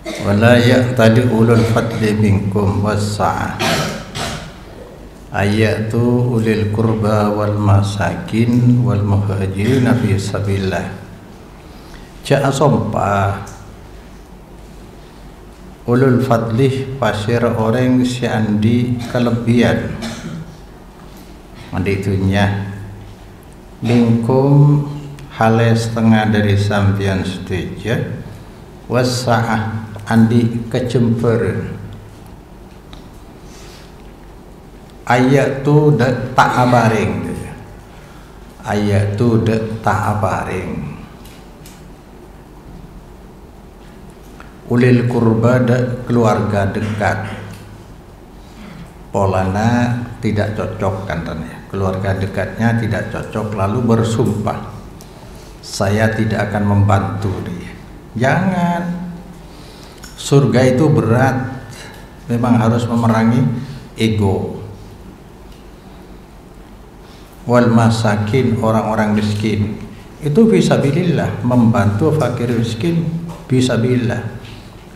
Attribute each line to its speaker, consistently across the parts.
Speaker 1: wala ya'tadi ulul fadli minkum wassa'ah ayatu ulil qurba wal masakin wal muhajirin fi sabilillah. Ja'a sompa ulul fadli pasir orang si andi kelebihan andi itunya minkum hale setengah dari sampian setuju wassa'ah andi kecemperan ayat tu dek tak abaring ayat tu dek tak abaring ulil kurba dek keluarga dekat polana tidak cocok katanya, keluarga dekatnya tidak cocok lalu bersumpah saya tidak akan membantu dia. Jangan, surga itu berat, memang harus memerangi ego. Wal masakin, orang-orang miskin itu fisabilillah, membantu fakir miskin fisabilillah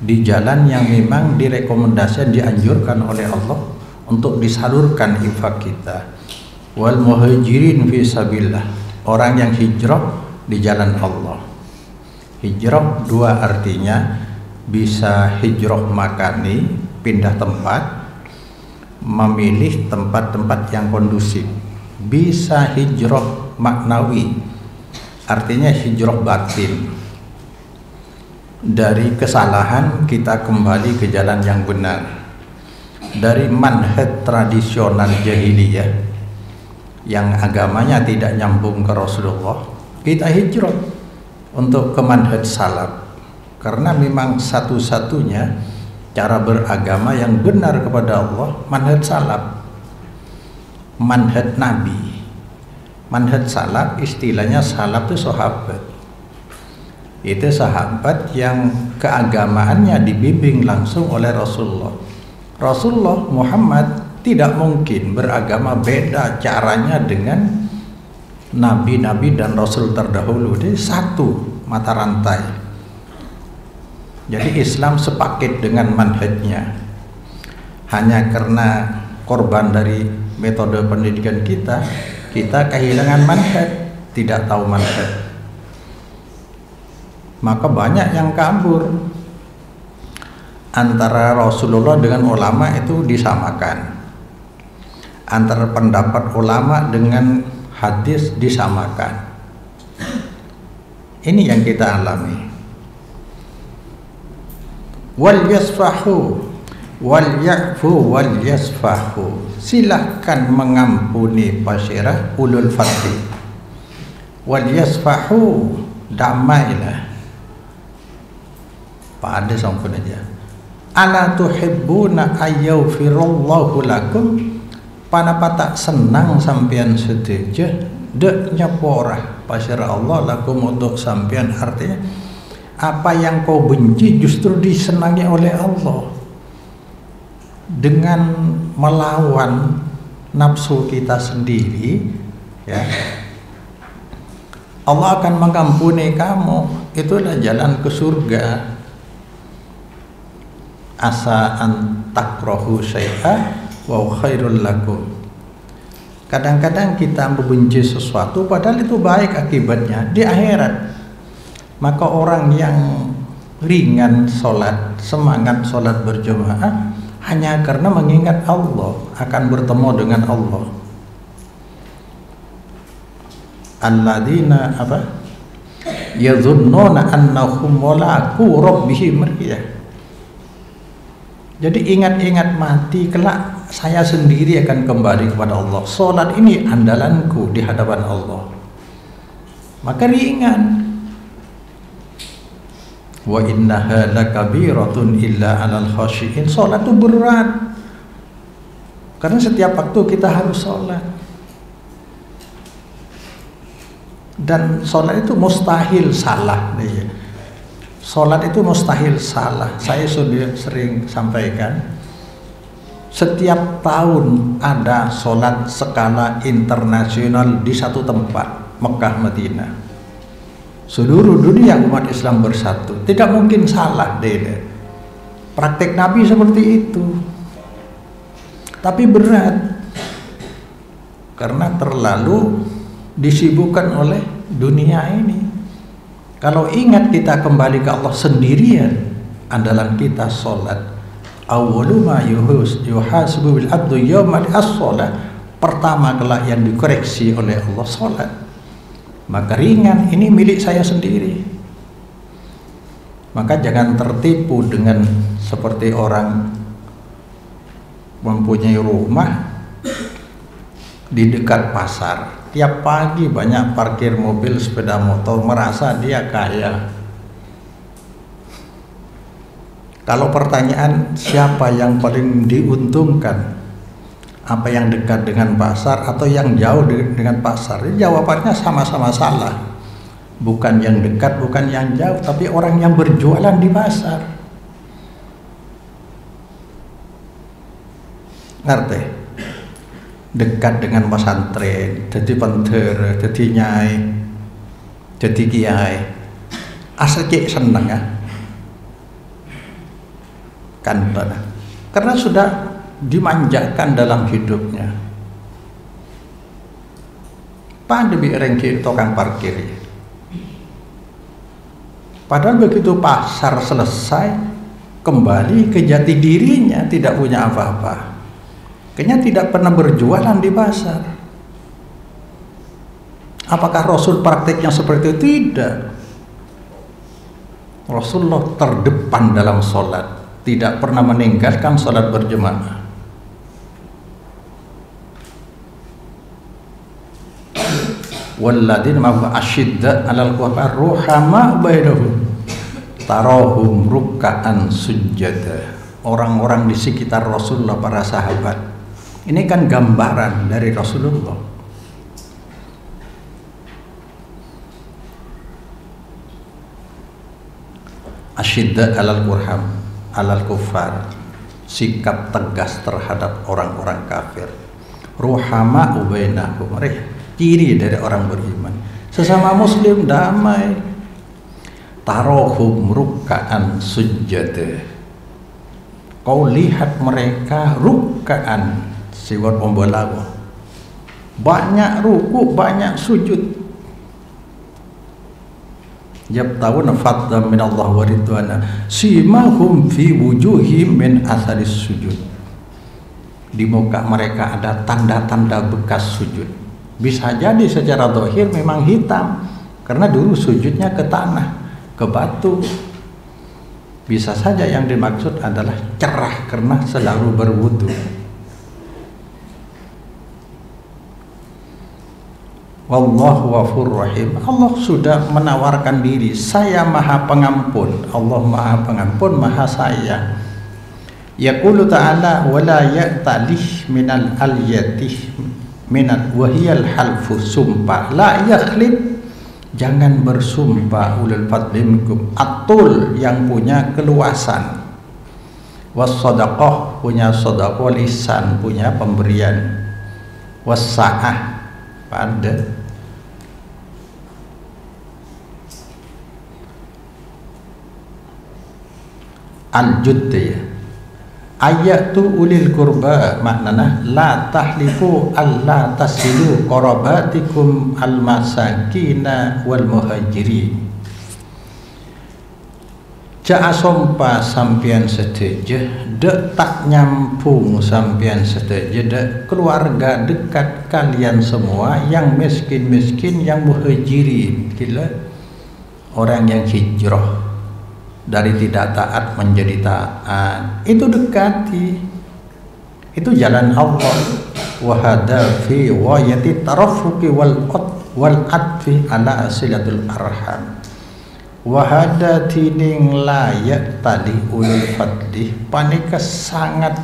Speaker 1: di jalan yang memang direkomendasikan dianjurkan oleh Allah untuk disalurkan infak kita. Wal muhajirin fisabilillah, orang yang hijrah di jalan Allah. Hijrah dua artinya, bisa hijrah makani, pindah tempat, memilih tempat-tempat yang kondusif. Bisa hijrah maknawi, artinya hijrah batin. Dari kesalahan kita kembali ke jalan yang benar. Dari manhaj tradisional jahiliyah yang agamanya tidak nyambung ke Rasulullah, kita hijrah untuk ke manhaj salaf, karena memang satu-satunya cara beragama yang benar kepada Allah manhaj salaf, manhaj Nabi. Manhaj salaf istilahnya salaf itu sahabat, itu sahabat yang keagamaannya dibimbing langsung oleh Rasulullah. Rasulullah Muhammad tidak mungkin beragama beda caranya dengan nabi-nabi dan rasul terdahulu. Jadi satu mata rantai. Jadi Islam sepaket dengan manhajnya. Hanya karena korban dari metode pendidikan kita kehilangan manhaj, tidak tahu manhaj. Maka banyak yang kabur. Antara Rasulullah dengan ulama itu disamakan. Antara pendapat ulama dengan hadis disamakan. Ini yang kita alami. Wal yasfahu wal ya'fu wal yasfahu, silahkan mengampuni pasirah ulul fadli. Wal yasfahu, damailah, pada sampun aja. Ala tuhibbuna ayyawfirallahu lakum, panapa tak senang sampean setuju dek nyaporah pasirah Allah lakum untuk sampean, artinya apa yang kau benci justru disenangi oleh Allah. Dengan melawan nafsu kita sendiri, ya, Allah akan mengampuni kamu. Itulah jalan ke surga. Asa an takrahu syai'a wa khairul lakum. Kadang-kadang kita membenci sesuatu padahal itu baik akibatnya di akhirat. Maka orang yang ringan sholat, semangat sholat berjamaah hanya karena mengingat Allah akan bertemu dengan Allah. Alladzina yadhunnuna annahum mulaqu rabbihim. Jadi ingat-ingat mati, kelak saya sendiri akan kembali kepada Allah. Sholat ini andalanku di hadapan Allah. Maka ringan. Wa innaha lakabiratun illa 'alal khashiin. Salat itu berat. Karena setiap waktu kita harus salat. Dan salat itu mustahil salah. Salat itu mustahil salah. Saya sudah sering sampaikan. Setiap tahun ada salat skala internasional di satu tempat, Mekah, Madinah. Seluruh dunia umat Islam bersatu, tidak mungkin salah deh. Praktek Nabi seperti itu. Tapi berat karena terlalu disibukkan oleh dunia ini. Kalau ingat kita kembali ke Allah sendirian, andalan kita sholat. Awwalu ma yuhasibu bil abdu yawmal as-sholat. Pertama kelak yang dikoreksi oleh Allah sholat. Maka ringan, ini milik saya sendiri. Maka jangan tertipu dengan seperti orang mempunyai rumah di dekat pasar. Tiap pagi banyak parkir mobil, sepeda motor, merasa dia kaya. Kalau pertanyaan siapa yang paling diuntungkan, apa yang dekat dengan pasar atau yang jauh dengan pasar, jawabannya sama-sama salah. Bukan yang dekat, bukan yang jauh, tapi orang yang berjualan di pasar. Ngerti? Dekat dengan pesantren, jadi pentera, jadi nyai, jadi kiai, asal cek senang ya, kan? Karena sudah dimanjakan dalam hidupnya. Pandemi rengki tukang parkir. Padahal begitu pasar selesai, kembali ke jati dirinya, tidak punya apa-apa. Kayaknya tidak pernah berjualan di pasar. Apakah Rasul prakteknya seperti itu? Tidak. Rasulullah terdepan dalam sholat, tidak pernah meninggalkan sholat berjamaah. Walladzina ma'ahu asyidda 'alal kufar ruhama bainahum tarahum ruk'an sujada. Orang-orang di sekitar Rasulullah, para sahabat. Ini kan gambaran dari Rasulullah. Asyidda 'alal kufar, sikap tegas terhadap orang-orang kafir. Ruhama bainahum, ciri dari orang beriman. Sesama muslim damai. Tarohum ruk'an sujada. Kau lihat mereka ruk'an, siwat pembelawa. Banyak ruku, banyak sujud. Yabtawuna fadlan min Allah wa ridwana simahum fi wujuhim min atharis sujud. Di muka mereka ada tanda-tanda bekas sujud. Bisa jadi secara zahir memang hitam karena dulu sujudnya ke tanah, ke batu. Bisa saja yang dimaksud adalah cerah karena selalu berwudu. Wallahu ghafurur rahim. Allah sudah menawarkan diri, saya maha pengampun. Allah maha pengampun, maha sayang. Yaqulu ta'ala wala ya'talih minal alyatih minal wahiyal halfu, sumpah la yakhlib, jangan bersumpah ulul fadli minkum, atul yang punya keluasan, wassadaqah punya sedekah, wal ihsan punya pemberian, wassa'ah pada al-judd ya. Ayat tu ulil kurba maknanya la tahlifu alla tasilu qarabatikum al-masakina wal muhajirin. Jaa sompa sampian seteje dek tak nyampung sampian seteje dek keluarga dekat kalian semua yang miskin-miskin, yang muhajirin, gila orang yang hijrah dari tidak taat menjadi taat, itu dekati, itu jalan Allah. Wahada fi wayati tarafuqi wal adfi ala asilatul arham. Wahada tining layak tadi ulul fadli, panika sangat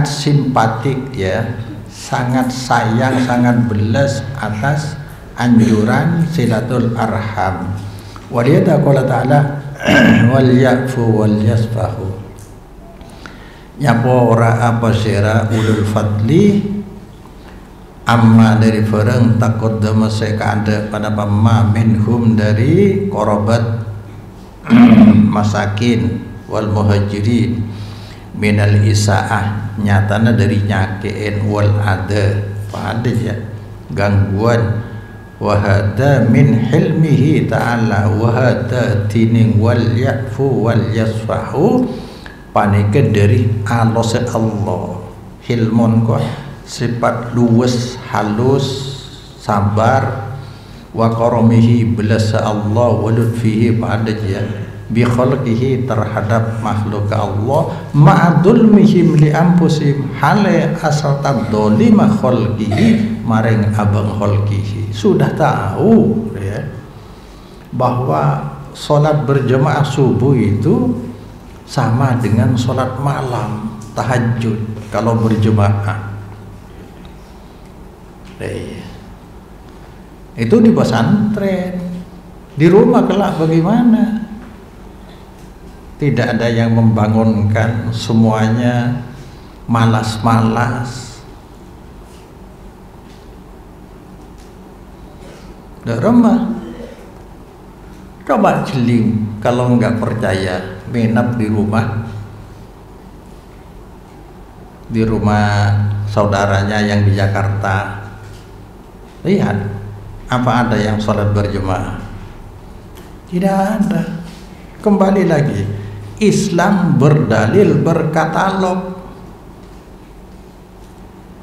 Speaker 1: simpatik ya, sangat sayang, sangat belas atas anjuran silatul arham. Waliyata qala ta'ala wal yafu wal yasfahu, nyapa ora apa sira ulul fadli amma dari farang takut damaseka ada pada pama minhum dari korobat masakin wal muhajirin minal isaah nyatana dari nyakein wal ada pada ya gangguan wahada min hilmihi ta'ala wahada tining wal ya'fu wal yasfahu panika dari alose Allah hilmun kok sifat luwes halus sabar wa karomihi belasa Allah wa lutfihi pada ya bi khalqihi terhadap makhluk Allah ma'adulmihim li anfusihim hale asal tadzalima khalqihi maring abang khalqihi sudah tahu ya bahwa sholat berjamaah subuh itu sama dengan sholat malam tahajud kalau berjamaah itu di pesantren di rumah kelak bagaimana tidak ada yang membangunkan semuanya malas-malas di rumah coba jeling kalau nggak percaya menap di rumah saudaranya yang di Jakarta lihat apa ada yang sholat berjemaah tidak ada kembali lagi Islam berdalil berkatalog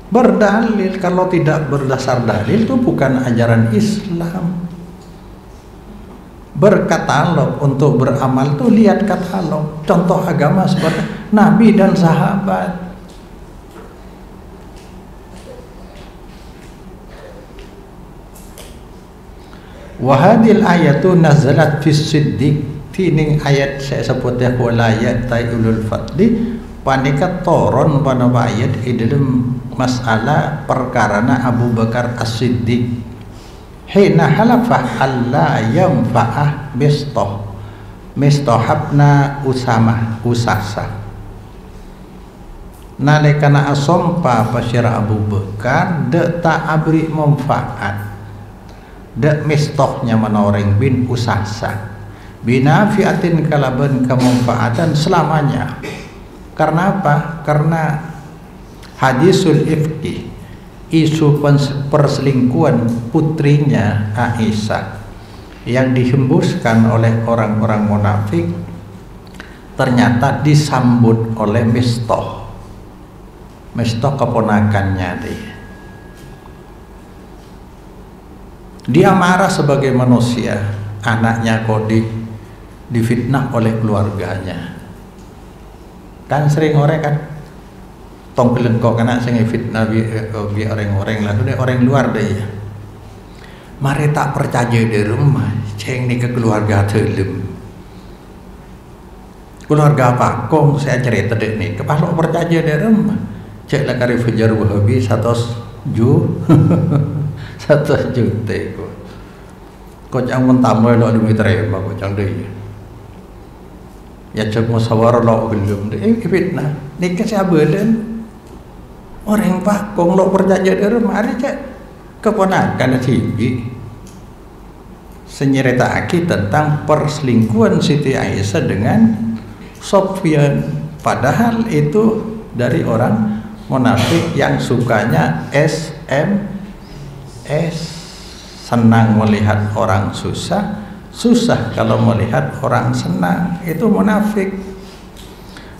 Speaker 1: berdalil kalau tidak berdasar dalil itu bukan ajaran Islam berkatalog untuk beramal tuh lihat katalog contoh agama seperti Nabi dan sahabat wahadil ayatu nazalat fis siddiq tining ayat saya sebut ya walayat ta'iulul fadli panika toron pada ayat di dalam masalah perkarana Abu Bakar As-Siddiq hina halafah alla yamfa'ah mistohabna usasa nalikana asompa pasyara Abu Bakar de tak abri manfaat de mistohnya menoreng bin usasa binafiatin kalaban kemanfaatan selamanya karena apa? Karena hadisul ifki isu perselingkuhan putrinya Aisyah yang dihembuskan oleh orang-orang munafik ternyata disambut oleh Mistoh keponakannya dia marah sebagai manusia anaknya kok difitnah oleh keluarganya kan sering orang kan tong kelengkok kena sing fitnah bi orang-orang lah udah orang luar deh ya mari tak percaya di rumah ceng ni ke keluarga telem keluarga apa kong saya cerita dek ni kepala percaya di rumah cek lah kari fajar wahabi 100 juta kok jangan mentambah lo demi terima kok jangan deh ya cek musyawarah lo belum deh fitnah ni kasih abelen orang pak kong lo percaya di rumah ada cek keponakan tinggi senyeritakan tentang perselingkuhan Siti Aisyah dengan Sofyan padahal itu dari orang munafik yang sukanya SMS senang melihat orang susah kalau melihat orang senang itu munafik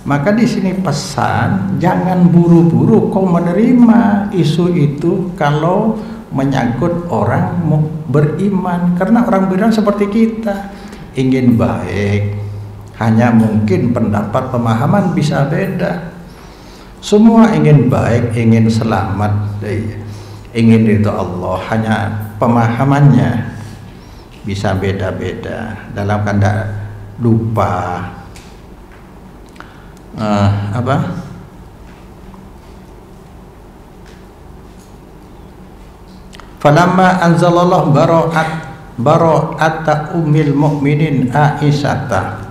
Speaker 1: maka di sini pesan jangan buru-buru kau menerima isu itu kalau menyangkut orang beriman karena orang beriman seperti kita ingin baik hanya mungkin pendapat pemahaman bisa beda semua ingin baik ingin selamat ingin ridho Allah hanya pemahamannya bisa beda-beda dalam kanda lupa falamma anzalallah bara'ata ummil mu'minin Aisyata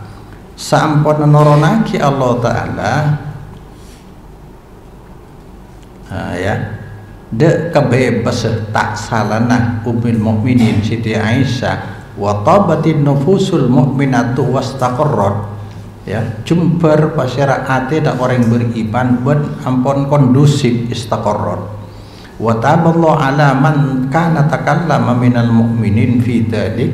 Speaker 1: sampun nuronaki Allah Ta'ala ya de kebebasan tak salana ummil mu'minin Siti Aisyah wa tabatin nufusul mu'minatu wastaqarrat ya jumper pasira ate dak orang beriman ben ampun kondusif istaqarrat wa taballahu ala man kana takallama minal mu'minin fi dzalik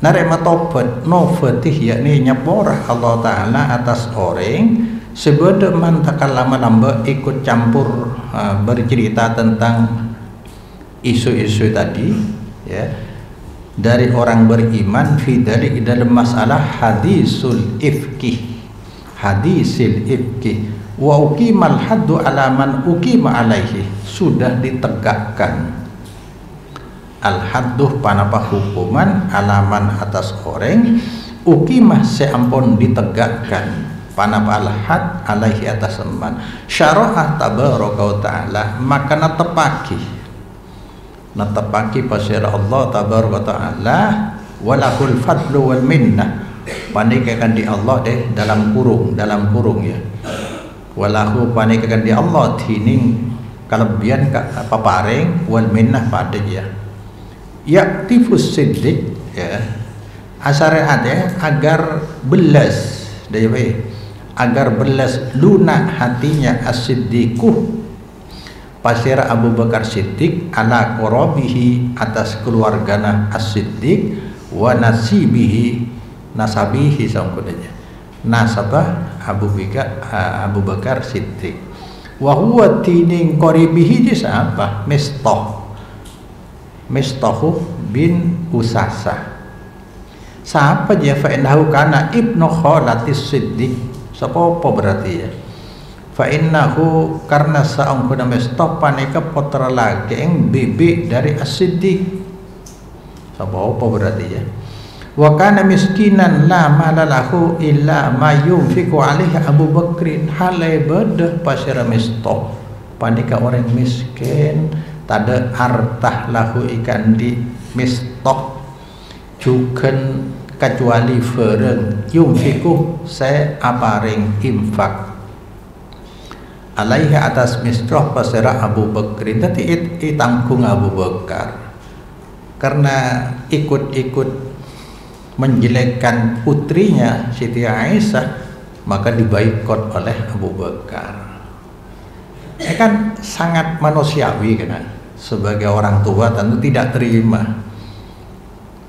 Speaker 1: narema tobat novatih yakni nyeporah Allah Ta'ala atas orang sebeda man takallama nambah ikut campur bercerita tentang isu-isu tadi ya dari orang beriman fi dzalik dalam masalah hadisul ifki wa uqimal haddu ala man uqima alaihi sudah ditegakkan al-hadduh panapa hukuman alaman atas orang uqimah seampun ditegakkan panapa al-had alaihi atas man syara'ah tabaraka wa ta'ala maka natepaki pasir Allah tabaraka wa ta'ala walakul fadlu wal minnah panikakan di Allah deh dalam kurung ya walahu panikakan di Allah tining kelebihan paparing wal minnah pada dia yaktifus siddiq ya asyariat ya agar belas agar belas lunak hatinya as-siddiquh pasir Abu Bakar Siddiq ala qurabihi atas keluargana as-siddiq wa nasabihi sangkudanya nasabah Abu Bakar Siddiq wa huwa tining qaribihi disapa Mistahu bin Usasa siapa dia fa innahu kana ibnu khalatis Siddiq sapa berarti ya fa innahu karena saungkuna Mistah panika putra lagi yang bibi dari as-Siddiq sapa berarti ya wa kana miskinan la malalahu illa ma yunfiqu alaihi Abu Bakrin halai bedah pasira Mistah panika orang miskin tada hartah lahu ikan di Mistah juken kecuali fereng yunfiqu saya aparing infak alaihi atas Mistah pasira Abu Bakrin tadi itanggung Abu Bakar karena ikut menjelekkan putrinya Siti Aisyah maka dibaikot oleh Abu Bakar kan sangat manusiawi kan sebagai orang tua tentu tidak terima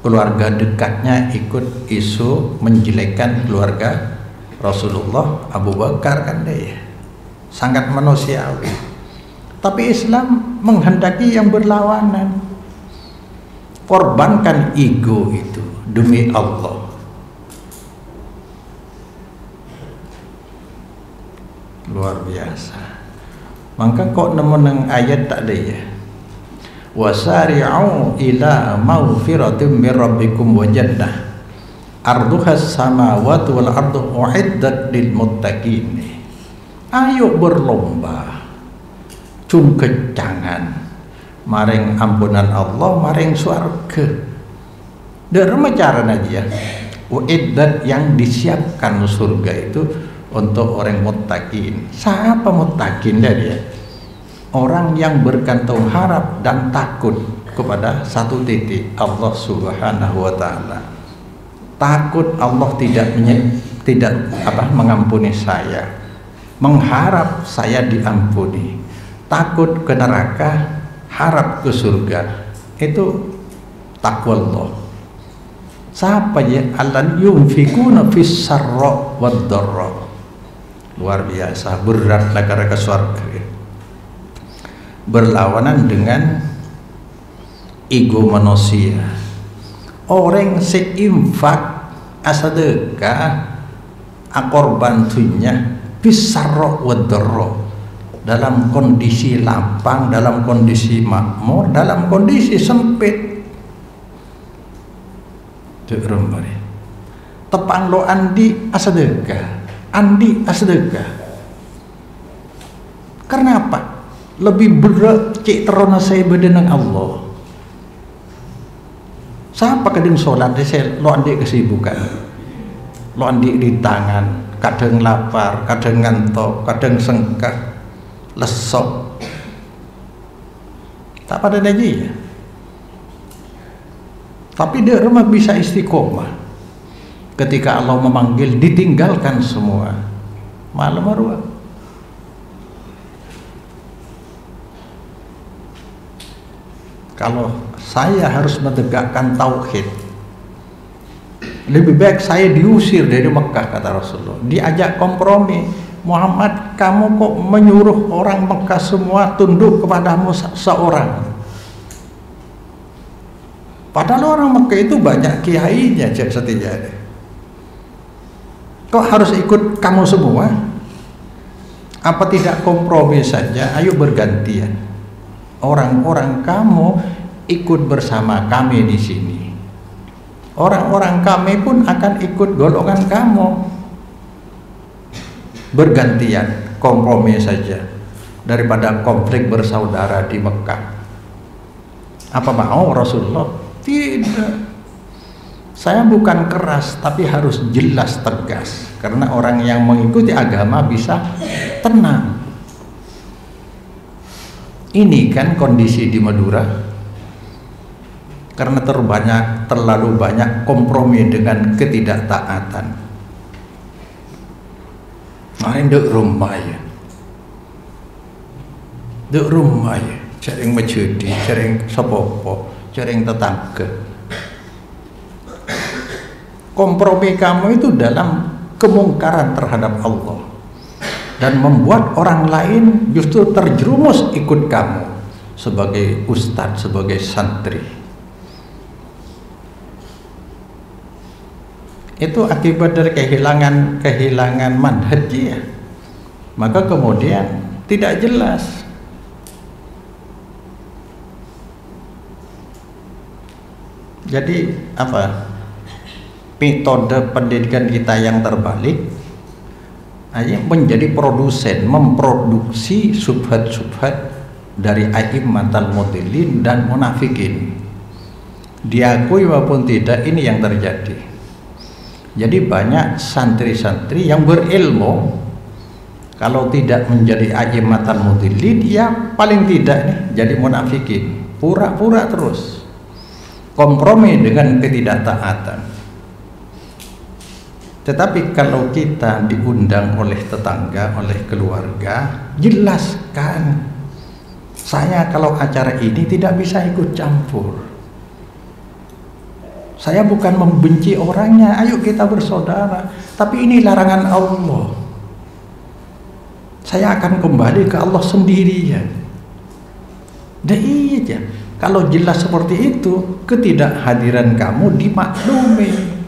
Speaker 1: keluarga dekatnya ikut isu menjelekkan keluarga Rasulullah Abu Bakar kan deh sangat manusiawi tapi Islam menghendaki yang berlawanan korbankan ego itu demi Allah luar biasa maka kok nemu ayat tak ada ya wasari'u ila maghfiratin min rabbikum wa jannah arduhas samawati wal ardu uiddat lil muttaqin ayo berlomba cungkecangan maring ampunan Allah maring surga derma cara aja uiddat yang disiapkan surga itu untuk orang muttaqin siapa muttaqin dia orang yang bergantung harap dan takut kepada satu titik Allah Subhanahu wa taala takut Allah tidak mengampuni saya mengharap saya diampuni takut ke neraka harap ke surga itu takwa Allah siapa ya allan yunfikuna fis sarra wad dharra luar biasa berat negara ke surga berlawanan dengan ego manusia orang seinfak asadekah akorban tunya bisarro wadoro dalam kondisi lapang dalam kondisi makmur dalam kondisi sempit tepang lo andi asadekah karena apa lebih berat cik terona saya bedenang Allah siapa kadang sholat saya lo andi kesibukan lo andi di tangan kadang lapar kadang ngantuk kadang sengkak lesok tak pada lagi tapi dia rumah bisa istiqomah ketika Allah memanggil ditinggalkan semua. Malam Marwah. Kalau saya harus menegakkan tauhid, lebih baik saya diusir dari Mekah, kata Rasulullah. Diajak kompromi, Muhammad, kamu kok menyuruh orang Mekah semua tunduk kepadamu seorang? Padahal orang Mekah itu banyak kiainya, setidaknya. Kok harus ikut kamu semua? Apa tidak kompromi saja? Ayo bergantian. Orang-orang kamu ikut bersama kami di sini. Orang-orang kami pun akan ikut golongan kamu. Bergantian, kompromi saja daripada konflik bersaudara di Mekah. Apa mau Rasulullah? Tidak. Saya bukan keras, tapi harus jelas, tegas, karena orang yang mengikuti agama bisa tenang. Ini kan kondisi di Madura, karena terlalu banyak kompromi dengan ketidaktaatan. Main dek rumah ya, sering menjadi, sering sepopo, sering tetangga. Kompromi kamu itu dalam kemungkaran terhadap Allah dan membuat orang lain justru terjerumus ikut kamu sebagai ustadz, sebagai santri. Itu akibat dari kehilangan manhaj ya. Maka kemudian tidak jelas. Jadi apa? Metode pendidikan kita yang terbalik hanya menjadi produsen, memproduksi subhat-subhat dari a'immatul mudillin dan munafikin. Diakui maupun tidak, ini yang terjadi. Jadi banyak santri-santri yang berilmu, kalau tidak menjadi a'immatul mudillin, ya paling tidak nih jadi munafikin, pura-pura terus, kompromi dengan ketidaktaatan. Tetapi kalau kita diundang oleh tetangga, oleh keluarga, jelaskan, saya kalau acara ini tidak bisa ikut campur. Saya bukan membenci orangnya, ayo kita bersaudara, tapi ini larangan Allah. Saya akan kembali ke Allah sendirian. Iya, kalau jelas seperti itu, ketidakhadiran kamu dimaklumi.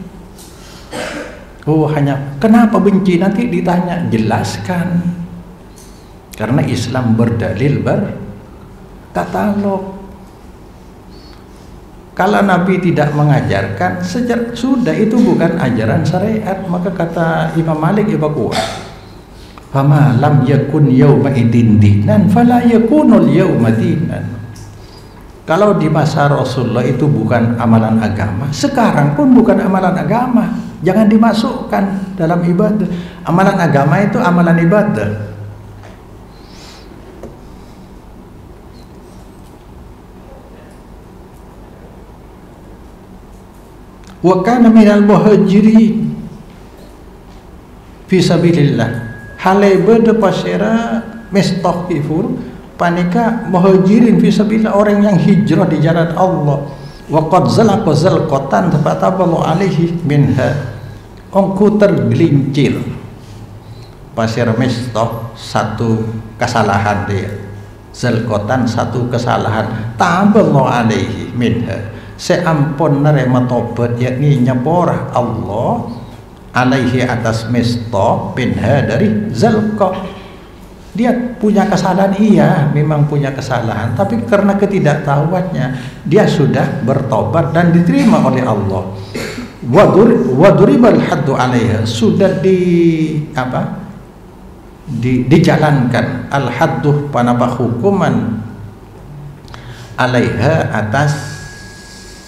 Speaker 1: Oh, hanya kenapa benci, nanti ditanya, jelaskan. Karena Islam berdalil berkatalog. Kalau Nabi tidak mengajarkan, sudah itu bukan ajaran syariat. Maka kata Imam Malik Ibakuah, fama lam yakun yawma idin dinan fala yakunul yawma dinan. Kalau di masa Rasulullah itu bukan amalan agama, sekarang pun bukan amalan agama. Jangan dimasukkan dalam ibadah. Amalan agama itu amalan ibadah. Wa kana minal muhajirin fi sabilillah. Halai beda pasera mestaqifur panika muhajirin fi sabilillah, orang yang hijrah di jalan Allah. Wa qad zalaqa zalqatan fataballahu alaihi minha. Ongku tergelincir. Pasir mestah satu kesalahan dia. Zalqatan satu kesalahan. Taballahu alaihi minha. Seampun nerima tobat, yakni nyepora Allah alaihi atas mestah minha dari zalqah. Dia punya kesalahan, iya memang punya kesalahan, tapi karena ketidaktahuannya dia sudah bertobat dan diterima oleh Allah. Waduribal haddu alaiha, sudah dijalankan al haddu panapa hukuman alaiha atas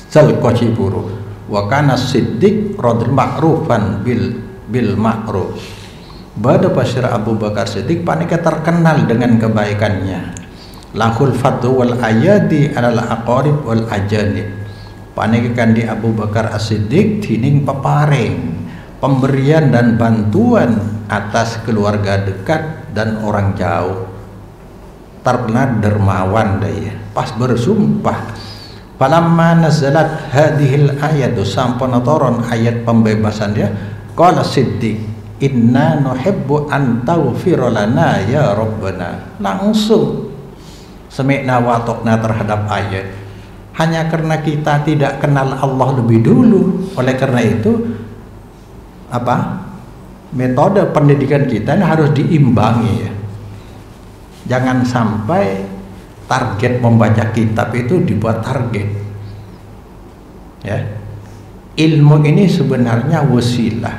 Speaker 1: zalqah ciburu. Wa kana siddiq radhiyallahu ma'rufan bil ma'ruf. Bada pasir Abu Bakar Siddiq panika terkenal dengan kebaikannya. Lahul fadhu wal ayadi alal aqarib wal ajanib. Panika kan di Abu Bakar As-Siddiq dining peparing pemberian dan bantuan atas keluarga dekat dan orang jauh. Terkenal dermawan dia. Pas bersumpah, falamma nazalat hadhil ayatu, sampun turun ayat pembebasan dia, qala siddiq inna nuhibbu an taghfira lana ya rabbana. Langsung sami'na wa ata'na terhadap ayat. Hanya karena kita tidak kenal Allah lebih dulu, oleh karena itu metode pendidikan kita ini harus diimbangi ya. Jangan sampai target membaca kitab itu dibuat target ya. Ilmu ini sebenarnya wasilah,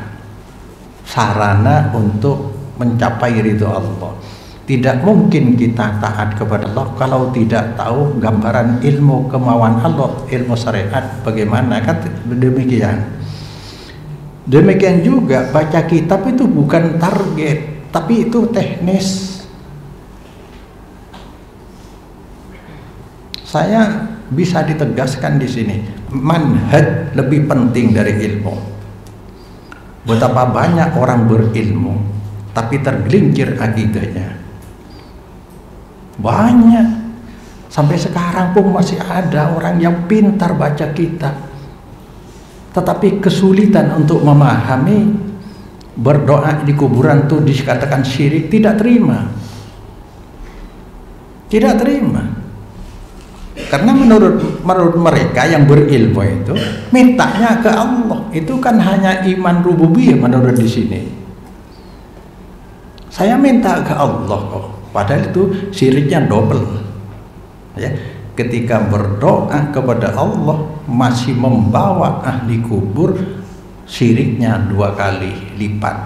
Speaker 1: sarana untuk mencapai ridho Allah. Tidak mungkin kita taat kepada Allah kalau tidak tahu gambaran ilmu kemauan Allah, ilmu syariat bagaimana, kan demikian. Demikian juga baca kitab itu bukan target, tapi itu teknis. Saya bisa ditegaskan di sini, manhaj lebih penting dari ilmu. Betapa banyak orang berilmu tapi tergelincir akidahnya. Banyak. Sampai sekarang pun masih ada orang yang pintar baca kitab, tetapi kesulitan untuk memahami berdoa di kuburan itu dikatakan syirik, tidak terima. Tidak terima. Karena menurut mereka yang berilmu itu mintanya ke Allah, itu kan hanya iman rububiyah menurut di sini. Saya minta ke Allah kok, padahal itu syiriknya double. Ya, ketika berdoa kepada Allah masih membawa ahli kubur, syiriknya 2 kali lipat.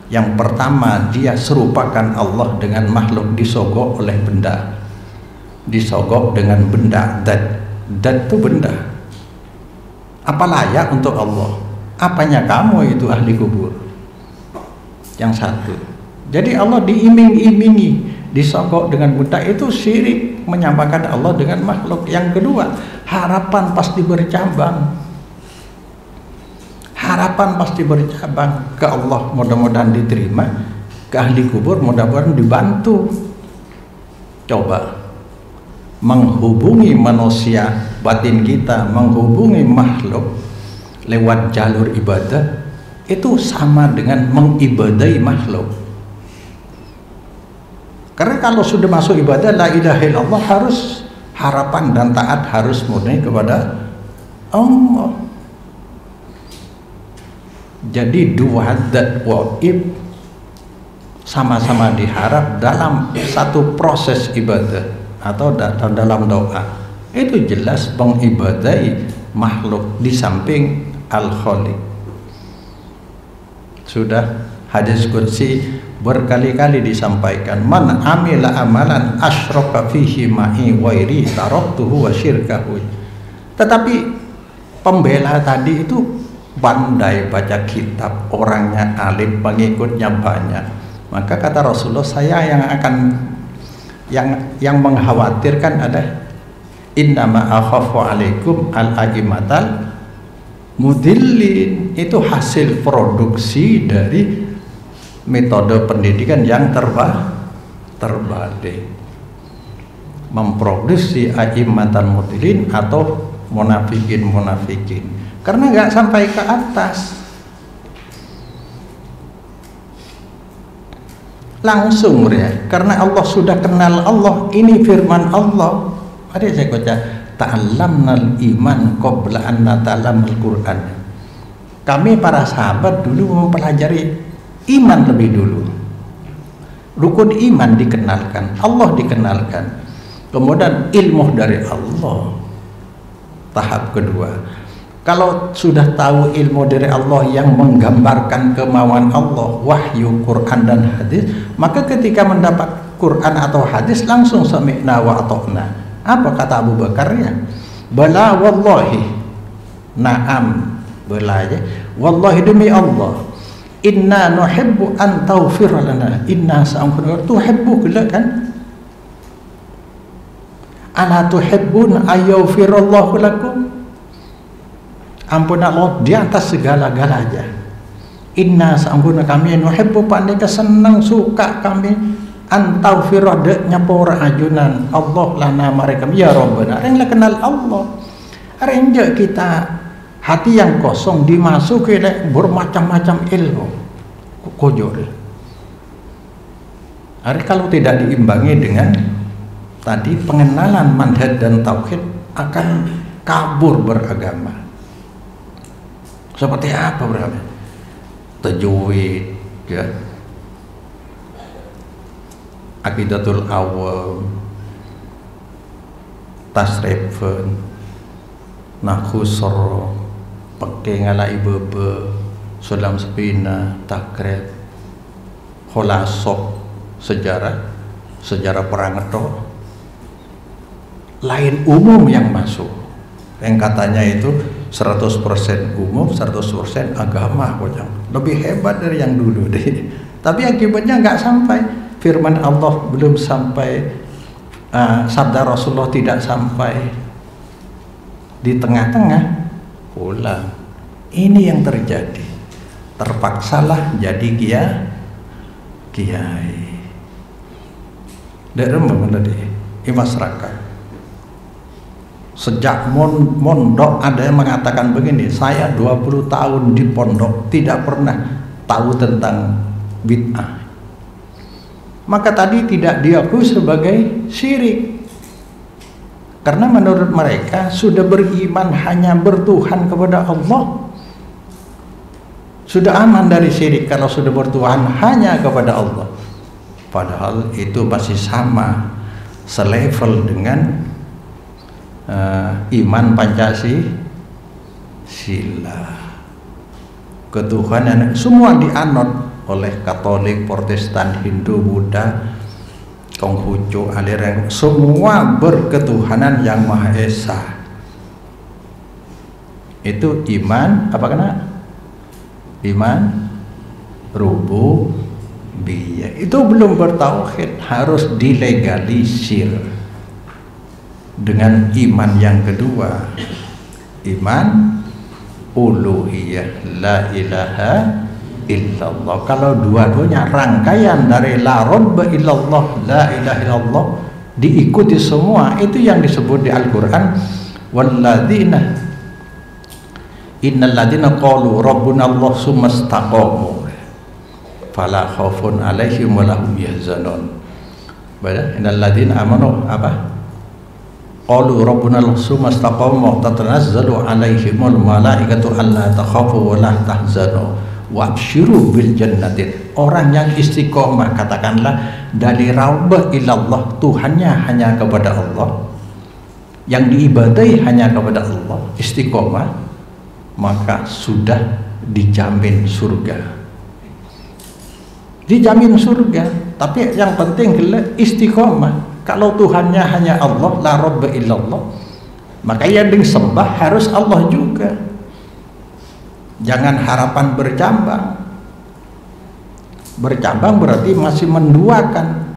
Speaker 1: Yang pertama, dia serupakan Allah dengan makhluk, disogok oleh benda. Disogok dengan benda, dat itu benda. Apa layak untuk Allah? Apanya kamu itu ahli kubur? Yang satu. Jadi Allah diiming-imingi, disogok dengan benda, itu syirik, menyamakan Allah dengan makhluk. Yang kedua, harapan pasti bercabang. Harapan pasti bercabang. Ke Allah mudah-mudahan diterima, ke ahli kubur mudah-mudahan dibantu. Coba menghubungi manusia, batin kita menghubungi makhluk lewat jalur ibadah, itu sama dengan mengibadahi makhluk. Karena kalau sudah masuk ibadah la ilaha illallah, harus harapan dan taat harus murni kepada Allah. Jadi dua dat waib sama-sama diharap dalam satu proses ibadah atau dalam doa. Itu jelas mengibadahi makhluk di samping Al-Khaliq. Sudah hadis qudsi berkali-kali disampaikan, man amila amalan asyraka fihi ma'i wairi taraktuhu wa syirkahu. Tetapi pembela tadi itu pandai baca kitab, orangnya alim, pengikutnya banyak. Maka kata Rasulullah, saya yang akan yang mengkhawatirkan ada innama akhafu alaikum al-a'imatal mudillin. Itu hasil produksi dari metode pendidikan yang terbalik, memproduksi a'immatal mudillin atau munafikin, karena nggak sampai ke atas. Langsung ya, karena Allah sudah kenal Allah. Ini firman Allah. Mari saya baca, ta'allamnal iman qabla an nata'allamal Qur'an. Kami para sahabat dulu mempelajari iman lebih dulu. Rukun iman dikenalkan, Allah dikenalkan. Kemudian ilmu dari Allah. Tahap kedua. Kalau sudah tahu ilmu dari Allah yang menggambarkan kemauan Allah, wahyu, Quran dan hadis, maka ketika mendapat Quran atau hadis langsung sami'na wa ata'na. Apa kata Abu Bakar ya? Bala wallahi, na'am, bala ya. Wallahi demi Allah, inna nuhibbu an taghfira lana, inna sa'amkun tuhibbu kula kan? Ala tuhibbun ayyawfirallahu lakum. ampun Allah di atas segala-galanya. Inna sa'ambuna kami nuhibbu pandeka senang suka kami antau firade nyapora ajunan Allah lana mereka ya Rabbana arenglah kenal Allah arenja kita hati yang kosong dimasuki oleh bermacam-macam ilmu kojol. Hari kalau tidak diimbangi dengan tadi pengenalan manhaj dan tauhid akan kabur beragama. Seperti apa beragama? Tajwid, ya, aqidatul awam, tasrifun, nakhusor, pakai ngalai bebe, sulam sepina, takrib, kholasok, sejarah perang itu lain umum yang masuk yang katanya itu 100% umum 100% agama lebih hebat dari yang dulu deh. Tapi akibatnya nggak sampai firman Allah belum sampai sabda Rasulullah tidak sampai di tengah-tengah pulang. Ini yang terjadi, terpaksalah jadi kiai dari mana di masyarakat. Sejak mondok ada yang mengatakan begini, saya 20 tahun di pondok tidak pernah tahu tentang bid'ah. Maka tadi tidak diakui sebagai syirik, karena menurut mereka sudah beriman hanya bertuhan kepada Allah, sudah aman dari syirik kalau sudah bertuhan hanya kepada Allah. Padahal itu masih sama selevel dengan iman Pancasila, ketuhanan semua dianut oleh Katolik, Protestan, Hindu, Buddha, Konghucu, aliran semua berketuhanan yang Maha Esa. Itu iman apa kena? Iman rububiyah. Itu belum bertauhid, harus dilegalisir dengan iman yang kedua, iman uluhiyah, la ilaha illallah. Kalau dua-duanya rangkaian dari la rabba illallah, la ilaha illallah, diikuti semua, itu yang disebut di Al-Quran walladzina innal ladzina qalu rabbuna Allah summa istaqamu fala khaufun alaihim wa lahum yahzanun. Innal ladzina amanu apa? Qalu rabbuna summa istaqamu tatanazzalu alaihimul malaikatu alla takhafu wa la tahzanu wa absyiru bil jannati. Orang yang istiqomah, katakanlah dari rabbah ilallah, Tuhannya hanya kepada Allah, yang diibadahi hanya kepada Allah, istiqomah, maka sudah dijamin surga. Dijamin surga. Tapi yang penting istiqomah. Kalau Tuhannya hanya Allah, la rabba illallah, maka yang disembah harus Allah juga. Jangan harapan bercambang. Bercambang berarti masih menduakan.